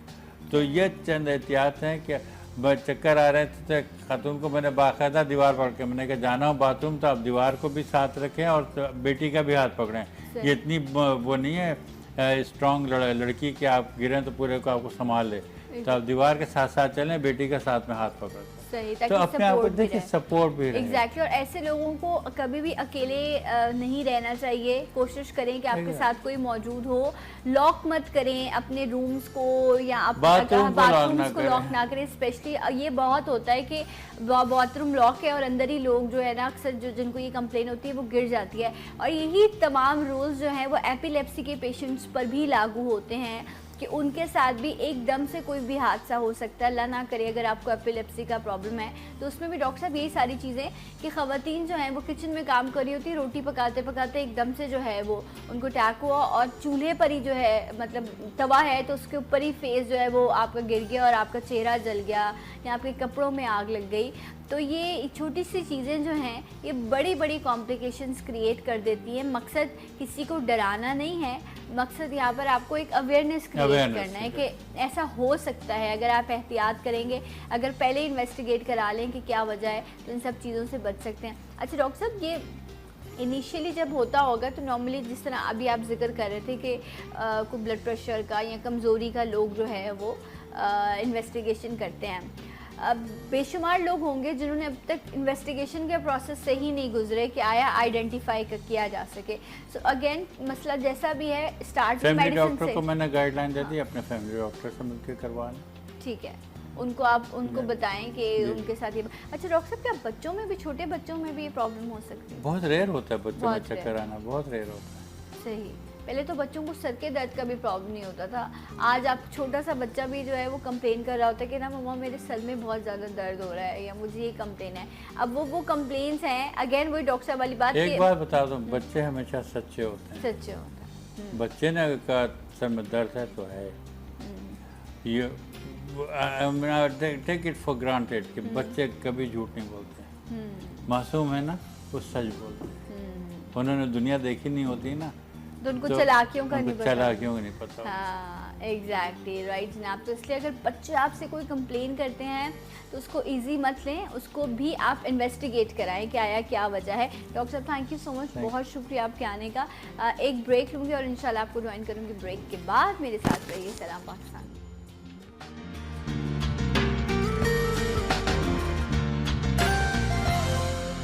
तो ये चंद एहतियात हैं कि चक्कर आ रहे थे तो खातून को मैंने बाकायदा दीवार पकड़ के मैंने कहा जाना हो बाथरूम तो आप दीवार को भी साथ रखें और बेटी का भी हाथ पकड़ें। ये इतनी वो नहीं है स्ट्रॉन्ग लड़की कि आप गिरें तो पूरे को आपको संभाल ले, तो आप दीवार के साथ साथ चलें, बेटी का साथ में हाथ पकड़। सही, तो अपने आप को देखिए सपोर्ट भी रहे। एग्जैक्टली। और ऐसे लोगों को कभी भी अकेले नहीं रहना चाहिए। कोशिश करें कि आपके साथ कोई मौजूद हो। लॉक मत करें अपने रूम्स को या बाथरूम्स को लॉक ना करें। स्पेशली ये बहुत होता है कि बाथरूम लॉक है और अंदर ही लोग जो है ना, अक्सर जो जिनको ये कंप्लेन होती है वो गिर जाती है। और यही तमाम रूल्स जो हैं वो एपिलेप्सी के पेशेंट्स पर भी लागू होते हैं। कि उनके साथ भी एकदम से कोई भी हादसा हो सकता है। अल्लाह ना करे अगर आपको एपिलेप्सी का प्रॉब्लम है तो उसमें भी डॉक्टर साहब यही सारी चीज़ें कि ख़वातीन जो हैं वो किचन में काम कर रही होती है, रोटी पकाते पकाते एकदम से जो है वो उनको अटैक हुआ और चूल्हे पर ही जो है मतलब तवा है तो उसके ऊपर ही फेस जो है वो आपका गिर गया और आपका चेहरा जल गया या आपके कपड़ों में आग लग गई। तो ये छोटी सी चीज़ें जो हैं ये बड़ी बड़ी कॉम्प्लिकेशंस क्रिएट कर देती हैं। मकसद किसी को डराना नहीं है, मकसद यहाँ पर आपको एक अवेयरनेस क्रिएट करना है कि ऐसा हो सकता है। अगर आप एहतियात करेंगे, अगर पहले इन्वेस्टिगेट करा लें कि क्या वजह है तो इन सब चीज़ों से बच सकते हैं। अच्छा डॉक्टर साहब, ये इनिशियली जब होता होगा तो नॉर्मली जिस तरह अभी आप जिक्र कर रहे थे कि कोई ब्लड प्रेशर का या कमज़ोरी का लोग जो है वो इन्वेस्टिगेशन करते हैं। अब बेशुमार लोग होंगे जिन्होंने अब तक इन्वेस्टिगेशन के प्रोसेस से ही नहीं गुजरे कि आया आइडेंटिफाई किया जा सके। सो अगेन मसला जैसा भी है स्टार्ट फैमिली डॉक्टर को मैंने गाइडलाइन दे दी, अपने फैमिली डॉक्टर से मिलकर करवाना। ठीक है, उनको आप उनको बताएं कि उनके साथ ये। अच्छा डॉक्टर साहब, क्या बच्चों में भी, छोटे बच्चों में भी ये प्रॉब्लम हो सकती है? बहुत रेयर होता है बच्चों में चक्कर आना, बहुत रेयर होता है। सही, पहले तो बच्चों को सर के दर्द का भी प्रॉब्लम नहीं होता था। आज आप छोटा सा बच्चा भी जो है वो कंप्लेन कर रहा होता है कि ना मम्मा मेरे सर में बहुत ज़्यादा दर्द हो रहा है या मुझे ये कंप्लेन है। अब वो कंप्लेन्स हैं, अगेन वही डॉक्टर साहब वाली बात। एक बात बता दूं, बच्चे हमेशा सच्चे होते हैं। सच्चे होते हैं। बच्चे ने अगर कहा सर में दर्द है तो है। ये टेक इट फॉर ग्रांटेड कि बच्चे कभी झूठ नहीं बोलते। मासूम है ना, वो सच बोलते हैं। उन्होंने दुनिया देखी नहीं होती ना, तो उनको चलाकियों का नहीं पता। चलाकियों का नहीं पता। हाँ एग्जैक्टली राइट जनाब। तो इसलिए अगर बच्चे आपसे कोई कंप्लेन करते हैं तो उसको इजी मत लें, उसको भी आप इन्वेस्टिगेट कराएं कि आया क्या वजह है। डॉक्टर साहब थैंक यू सो मच, बहुत शुक्रिया आपके आने का। एक ब्रेक लूँगी और इंशाल्लाह आपको ज्वाइन करूँगी ब्रेक के बाद। मेरे साथ रहिए। सलाम पाकिस्तान।